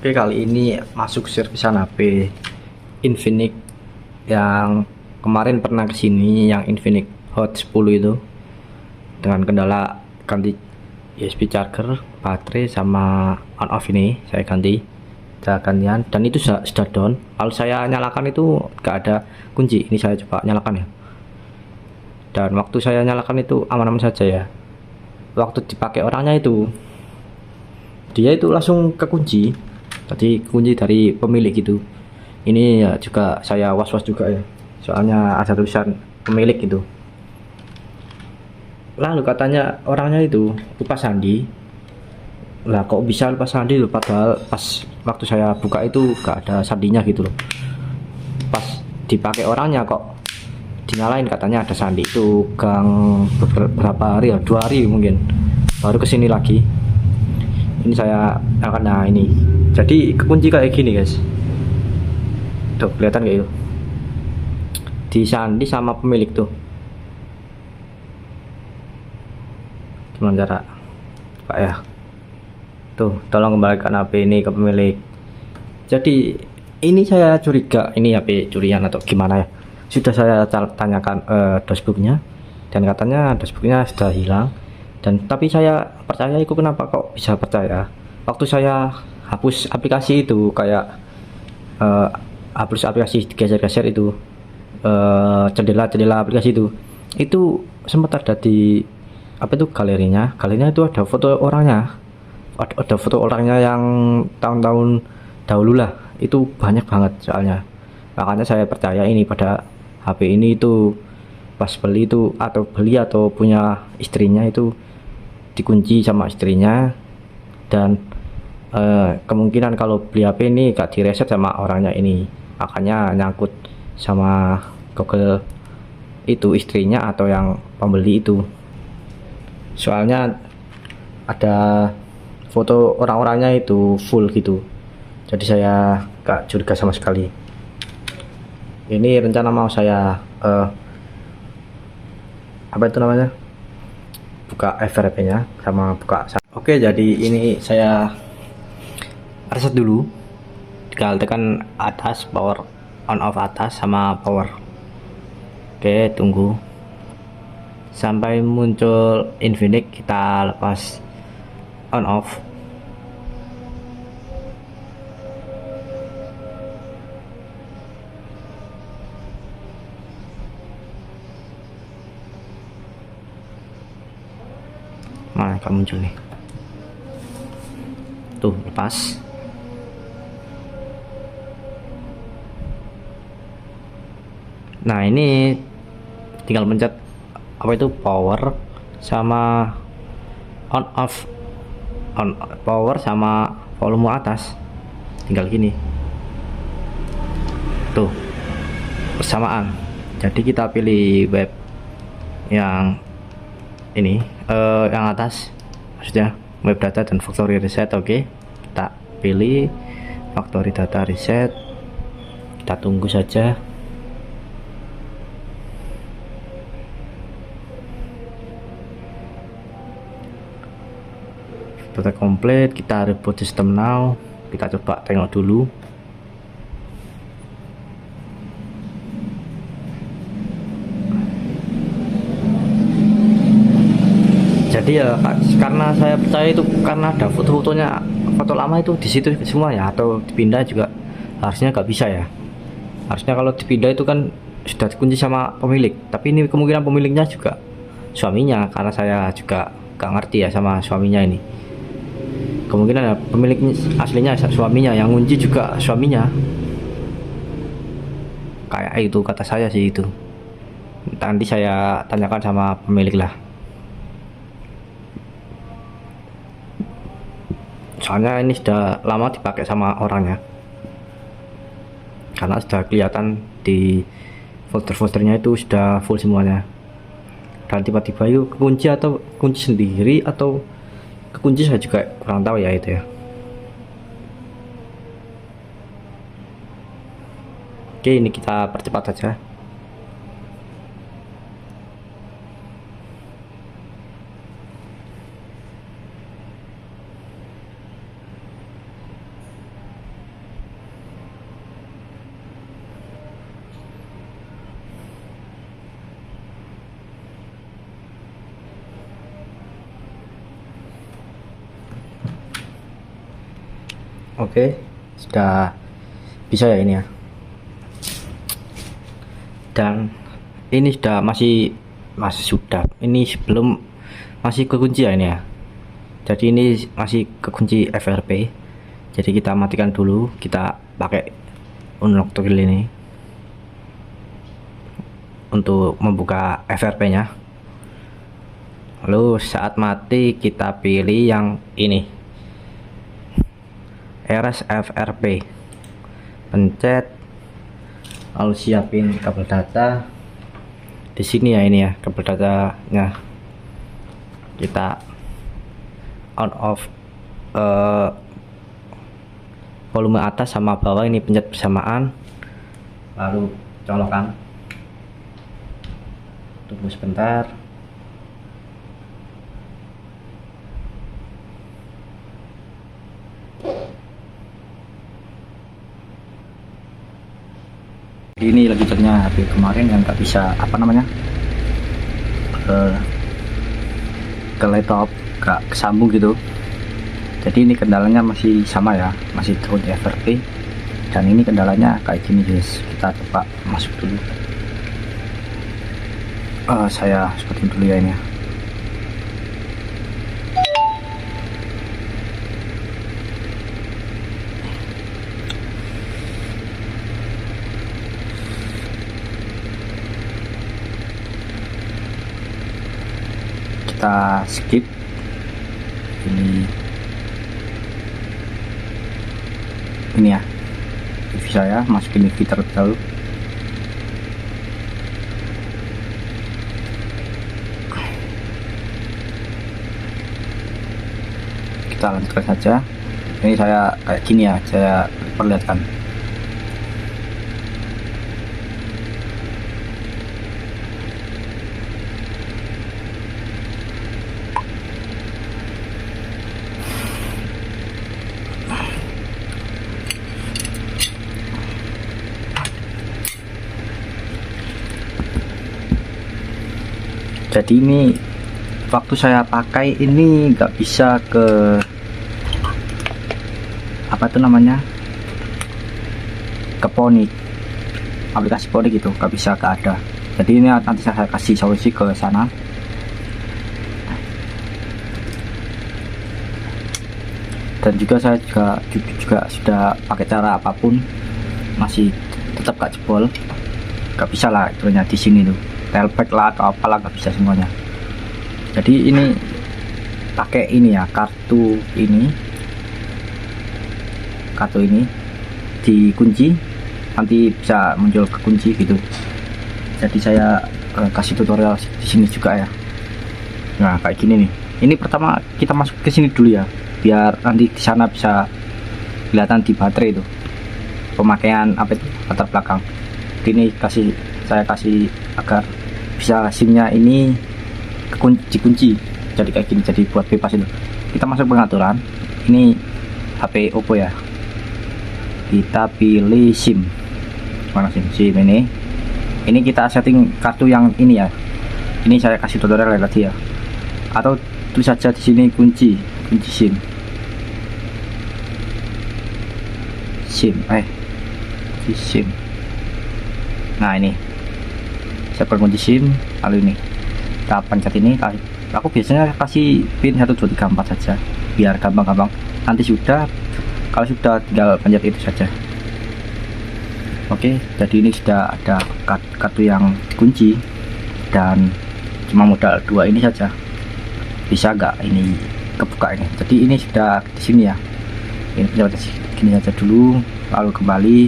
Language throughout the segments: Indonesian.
Oke, kali ini masuk servisan HP Infinix yang kemarin pernah kesini, yang Infinix Hot 10 itu, dengan kendala ganti USB charger, baterai sama on off. Ini saya ganti, saya gantian, dan itu sudah down. Lalu saya nyalakan itu gak ada kunci. Ini saya coba nyalakan ya, dan waktu saya nyalakan itu aman-aman saja ya. Waktu dipakai orangnya itu, dia itu langsung kekunci. Tadi kunci dari pemilik itu. Ini ya juga saya was-was juga ya, soalnya ada tulisan pemilik itu. Lalu katanya orangnya itu lupa sandi. Lah kok bisa lupa sandi loh, padahal pas waktu saya buka itu gak ada sandinya gitu loh. Pas dipakai orangnya kok dinyalain, katanya ada sandi. Itu beberapa hari ya, 2 hari mungkin, baru kesini lagi. Ini saya akan, nah ini jadi kekunci kayak gini guys, tuh kelihatan kayak itu, disandi sama pemilik tuh. Gimana cara Pak ya, tuh tolong kembalikan HP ini ke pemilik. Jadi ini saya curiga ini HP curian atau gimana ya. Sudah saya tanyakan dashboardnya, dan katanya dashboardnya sudah hilang. Dan tapi saya percaya itu, kenapa kok bisa percaya? Waktu saya hapus aplikasi itu, kayak hapus aplikasi, geser-geser itu jendela aplikasi itu sempat ada di apa itu, galerinya itu ada foto orangnya, ada foto orangnya yang tahun-tahun dahulu lah. Itu banyak banget soalnya, makanya saya percaya ini pada HP ini itu pas beli itu, atau beli atau punya istrinya itu dikunci sama istrinya. Dan kemungkinan kalau beli HP ini gak direset sama orangnya ini, makanya nyangkut sama Google itu istrinya atau yang pembeli itu. Soalnya ada foto orang-orangnya itu full gitu, jadi saya gak curiga sama sekali. Ini rencana mau saya apa itu namanya, buka FRP nya sama buka. Oke, jadi ini saya reset dulu, tinggal tekan atas power on off atas sama power. Oke, tunggu sampai muncul Infinix, kita lepas on off. Mana kan muncul nih, tuh lepas. Nah ini tinggal pencet apa itu, power sama on off, on power sama volume atas, tinggal gini tuh bersamaan. Jadi kita pilih web yang ini, yang atas maksudnya, web data dan factory reset. Oke, kita pilih factory data reset, kita tunggu saja. Data komplit, kita reboot system now. Kita coba tengok dulu. Jadi ya, karena saya percaya itu karena ada foto-fotonya, foto lama itu di situ semua ya, atau dipindah juga harusnya nggak bisa ya. Harusnya kalau dipindah itu kan sudah dikunci sama pemilik, tapi ini kemungkinan pemiliknya juga suaminya, karena saya juga nggak ngerti ya sama suaminya ini. Kemungkinan ya pemiliknya aslinya suaminya, yang ngunci juga suaminya, kayak itu kata saya sih itu. Nanti saya tanyakan sama pemilik lah, soalnya ini sudah lama dipakai sama orangnya, karena sudah kelihatan di folder-foldernya itu sudah full semuanya. Dan tiba-tiba itu kekunci, atau kunci sendiri atau kekunci, saya juga kurang tahu ya itu ya. Oke, ini kita percepat saja. Oke, sudah bisa ya ini ya. Dan ini sudah masih sudah ini sebelum masih kekunci ya ini ya. Jadi ini masih kekunci FRP. Jadi kita matikan dulu, kita pakai unlock tool ini untuk membuka FRP nya. Lalu saat mati kita pilih yang ini, RS FRP, pencet, lalu siapin kabel data di sini ya, ini ya kabel datanya. Kita on off volume atas sama bawah ini, pencet bersamaan, lalu colokan. Tunggu sebentar. Ini lagi ternyata HP kemarin yang nggak bisa apa namanya ke laptop, nggak kesambung gitu. Jadi ini kendalanya masih sama ya, masih turun FRP, dan ini kendalanya kayak gini guys. Kita coba masuk dulu. Saya sebutin dulu ya ini ya. Kita skip ini ya, TV saya masukin TV terlebih dahulu. Kita lanjutkan saja. Ini saya kayak gini ya, saya perlihatkan. Jadi ini waktu saya pakai ini nggak bisa ke apa itu namanya, ke Pony, aplikasi Pony gitu, nggak bisa, ke ada. Jadi ini nanti saya kasih solusi ke sana. Dan juga saya juga sudah pakai cara apapun masih tetap gak jebol, nggak bisa lah itunya di sini tuh, tailback lah atau apalah nggak bisa semuanya. Jadi ini pakai ini ya, kartu ini dikunci, nanti bisa muncul kekunci gitu. Jadi saya kasih tutorial di sini juga ya. Nah kayak gini nih. Ini pertama kita masuk ke sini dulu ya, biar nanti di sana bisa kelihatan di baterai itu pemakaian apa itu latar belakang. Ini saya kasih agar bisa SIM-nya ini dikunci, jadi kayak gini, jadi buat bebas itu. Kita masuk pengaturan, ini HP Oppo ya, kita pilih SIM, mana SIM ini kita setting kartu yang ini ya, ini saya kasih tutorial tadi ya, atau tulis saja di sini kunci SIM. Nah ini saya kunci SIM, lalu ini kita pencet ini. Aku biasanya kasih pin 1 2 3 4 saja biar gampang. Nanti kalau sudah tinggal pencet itu saja. Oke, jadi ini sudah ada kartu yang kunci dan cuma modal 2 ini saja. Bisa nggak ini kebuka ini? Jadi ini sudah di sini ya. Ini pencet gini saja dulu, lalu kembali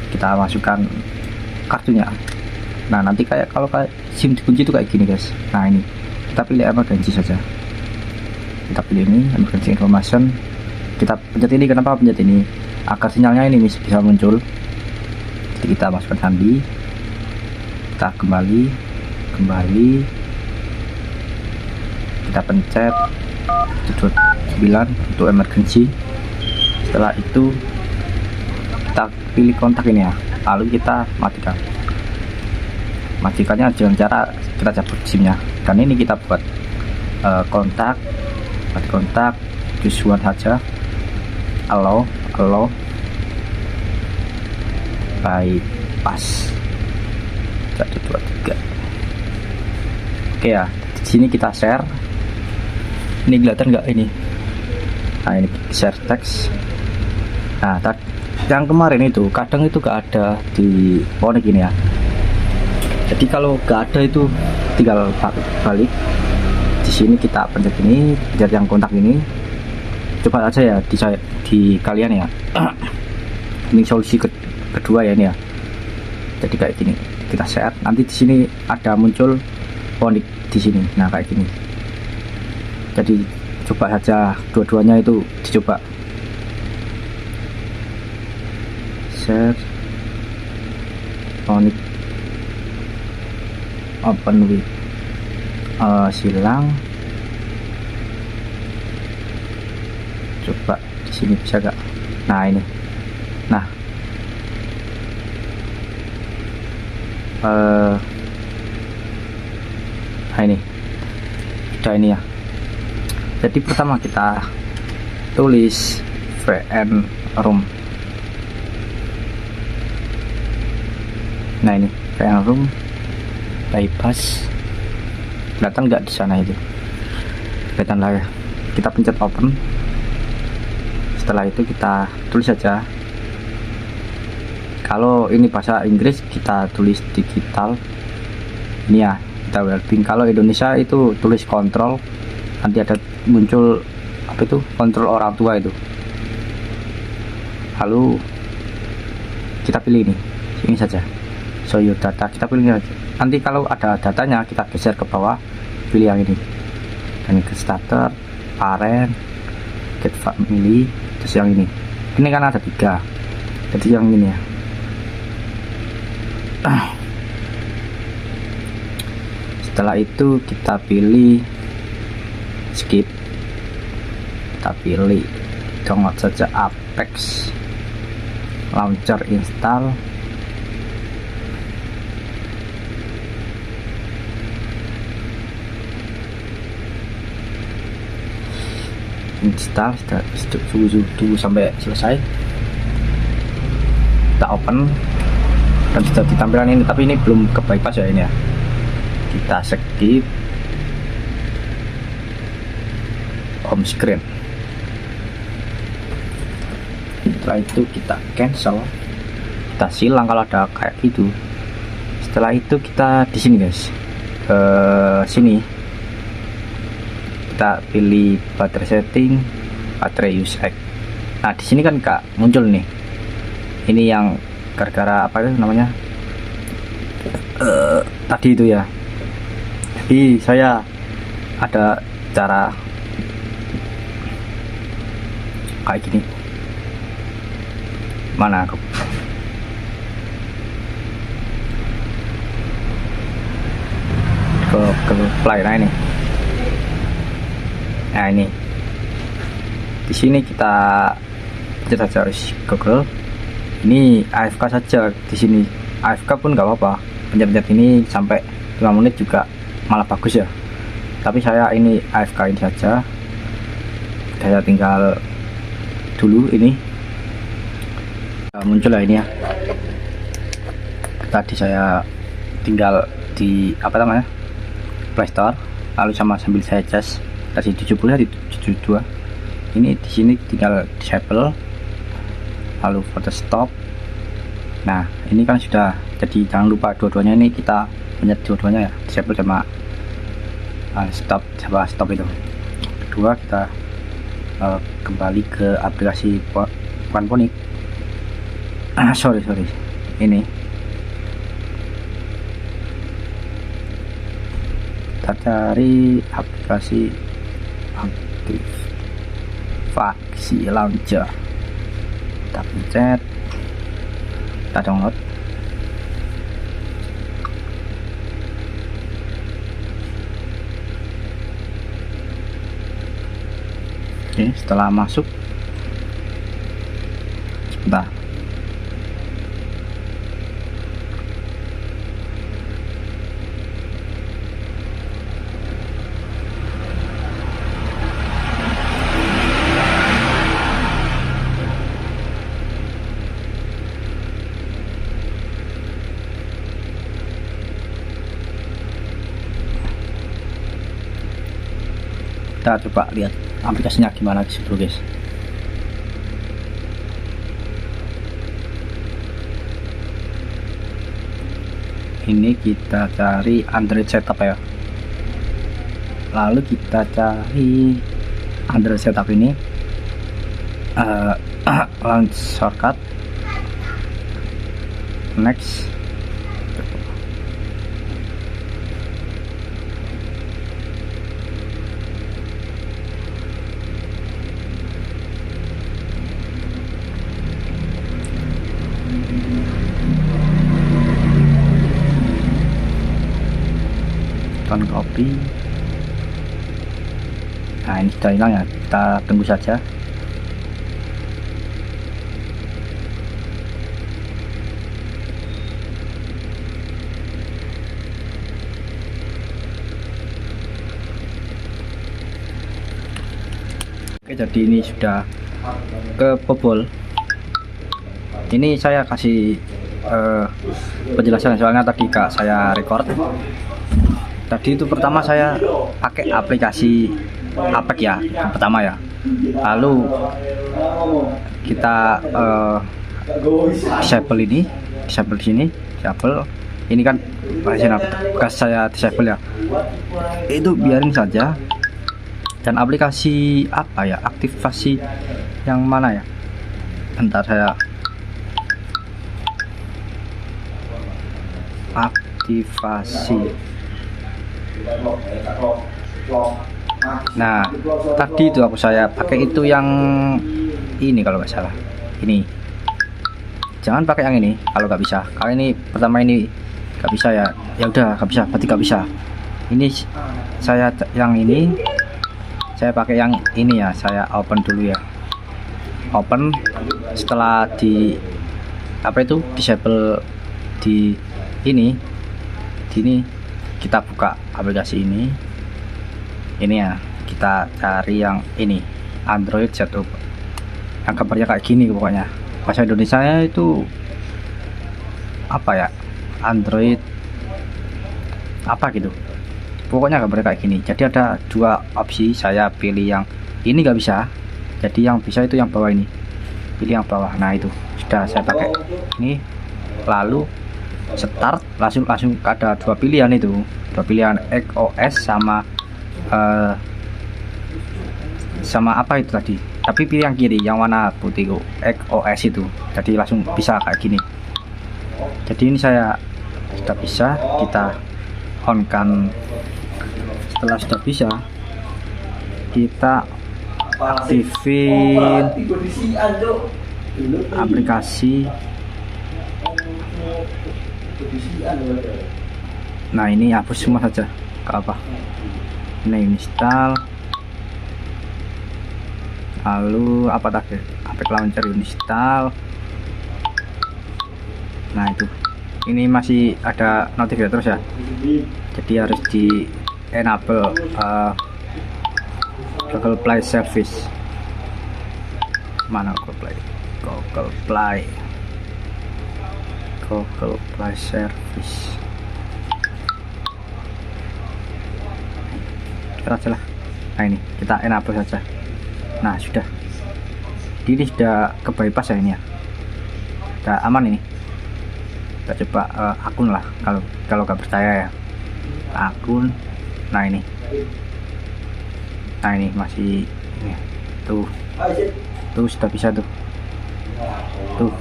kita masukkan kartunya. Nah nanti kalau kayak SIM dikunci itu kayak gini guys. Nah ini kita pilih emergency saja, kita pilih ini emergency information, kita pencet ini. Kenapa pencet ini? Agar sinyalnya ini bisa muncul. Jadi kita masukkan sandi, kita kembali, kita pencet 9 untuk emergency. Setelah itu kita pilih kontak ini ya, lalu kita matikannya dengan cara kita cabut SIM-nya. Dan ini kita buat kontak buat kontak Joshua saja. Halo bypass 123. Oke ya, di sini kita share. Ini kelihatan nggak ini? Nah, ini share teks. Nah, yang kemarin itu kadang itu gak ada di Phonik ini ya. Jadi kalau gak ada itu tinggal balik. Di sini kita pencet ini, pencet yang kontak ini. Coba aja ya di kalian ya. Ini solusi kedua ya ini ya. Jadi kayak gini, kita share. Nanti di sini ada muncul Phonik di sini. Nah, kayak gini. Jadi coba saja dua-duanya itu dicoba. Share Phonik open with silang. Coba di sini bisa gak? Nah ini, nah ini udah ini ya. Jadi pertama kita tulis VN room. Nah ini VN room bypass, kelihatan nggak di sana itu? Kelihatan lah ya. Kita pencet open. Setelah itu kita tulis saja. Kalau ini bahasa Inggris kita tulis digital. Ini ya, kita wellbeing. Kalau Indonesia itu tulis kontrol. Nanti ada muncul apa itu? Kontrol orang tua itu. Lalu kita pilih ini saja. Show your data. Kita pilih ini aja. Nanti kalau ada datanya kita geser ke bawah, pilih yang ini. Dan ke starter, parent, get family, terus yang ini. Ini kan ada 3. Jadi yang ini ya. Setelah itu kita pilih skip. Kita pilih download saja Apex Launcher install. Install, tunggu sampai selesai. Kita open dan sudah ditampilkan ini, tapi ini belum ke bypass ya ini ya. Kita skip home screen. Setelah itu kita cancel, kita silang kalau ada kayak gitu. Setelah itu kita di sini guys, ke sini kita pilih baterai setting, baterai usage. Nah di sini kan kak muncul nih, ini yang gara-gara apa itu namanya tadi itu ya. Jadi saya ada cara kayak gini. Mana aku ke play. Nah ini. Nah ini di sini kita pencet saja Google. Ini AFK saja di sini. AFK pun nggak apa-apa. Pencet-pencet ini sampai 5 menit juga malah bagus ya. Tapi saya ini AFK ini saja. Saya tinggal dulu ini muncul lah ini ya. Tadi saya tinggal di apa namanya Play Store, lalu sambil saya cas dari 70 di 72. Ini di sini tinggal disable, lalu photo stop. Nah ini kan sudah, jadi jangan lupa dua-duanya ini kita pencet dua-duanya ya, disable sama stop itu. Kedua kita kembali ke aplikasi Phonik. sorry ini kita cari aplikasi aktivasi launcher, kita pencet, kita download. Oke, setelah masuk, sebentar. kita coba lihat aplikasinya gimana dulu guys. Ini kita cari Android setup ya, lalu kita cari Android setup ini, launch shortcut, next. Copy. Nah ini sudah hilang ya, kita tunggu saja. Oke, jadi ini sudah kebobol. Ini saya kasih penjelasan soalnya tadi kak saya record. Tadi itu pertama saya pakai aplikasi Apek ya, yang pertama ya. Lalu kita disable ini, disable di sini, disable. Ini kan bekas saya disable ya. Itu biarin saja. Dan aplikasi apa ya? Aktivasi yang mana ya? Bentar saya aktivasi. Nah tadi itu saya pakai itu yang ini kalau nggak salah. Ini jangan pakai yang ini kalau nggak bisa. Kalau ini pertama ini nggak bisa ya, ya udah nggak bisa, berarti nggak bisa. Ini saya yang ini saya pakai yang ini ya. Saya open dulu ya, open. Setelah di apa itu disable di ini kita buka aplikasi ini ya, kita cari yang ini Android setup yang gambarnya kayak gini pokoknya. Bahasa Indonesia itu apa ya, Android apa gitu pokoknya gambarnya kayak gini. Jadi ada dua opsi, saya pilih yang ini nggak bisa, jadi yang bisa itu yang bawah ini, pilih yang bawah. Nah itu sudah saya pakai ini, lalu start. Langsung ada dua pilihan itu, dua pilihan XOS sama apa itu tadi, tapi pilih yang kiri yang warna putih XOS itu, jadi langsung bisa kayak gini. Jadi ini saya sudah bisa, kita on kan. Setelah sudah bisa, kita aktifin aplikasi. Nah ini hapus semua saja, gak apa. Ini install, lalu apa tadi, Apek Launcher install. Nah itu, ini masih ada notif ya terus ya, jadi harus di enable Google Play Service. Mana Google Play Service aja lah. Nah ini kita enable saja. Nah sudah, ini sudah ke bypass ya, ini ya udah aman. Ini kita coba akun lah, kalau nggak percaya ya, akun. Nah ini masih ini. Tuh sudah bisa tuh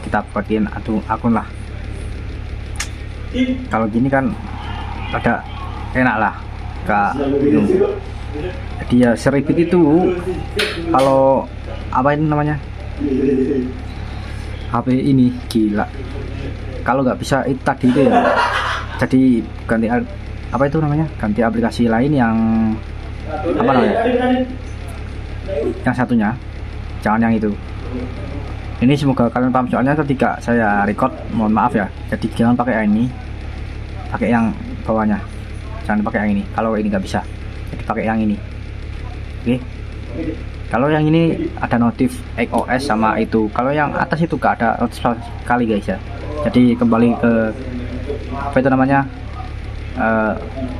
kita buatin akun lah. Kalau gini kan ada enak lah, gak bingung. Jadi ya seribet itu kalau apa ini namanya, HP ini gila. Kalau nggak bisa itu tadi itu ya, jadi ganti apa itu namanya, ganti aplikasi lain yang apa namanya, yang satunya, jangan yang itu. Ini semoga kalian paham, soalnya ketika saya record, mohon maaf ya, jadi jangan pakai yang ini, pakai yang bawahnya, jangan pakai yang ini. Kalau ini nggak bisa, jadi pakai yang ini. Oke, kalau yang ini ada notif XOS sama itu, kalau yang atas itu gak ada notif sekali guys ya. Jadi kembali ke apa itu namanya,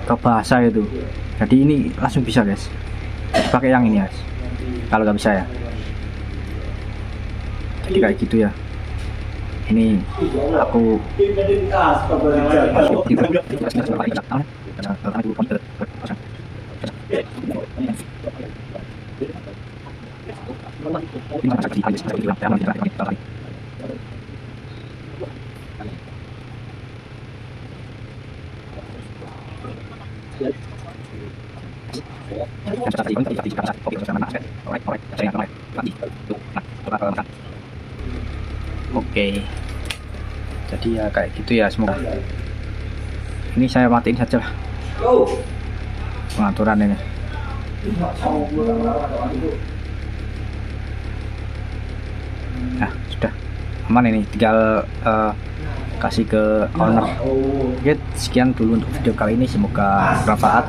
ke bahasa itu. Jadi ini langsung bisa guys. pakai yang ini ya, kalau nggak bisa ya. Jadi kayak gitu ya. Ini aku Oke, jadi ya kayak gitu ya. Semoga ini saya matiin saja lah pengaturan ini. Nah, sudah aman ini, tinggal kasih ke owner. Oke, sekian dulu untuk video kali ini, semoga bermanfaat.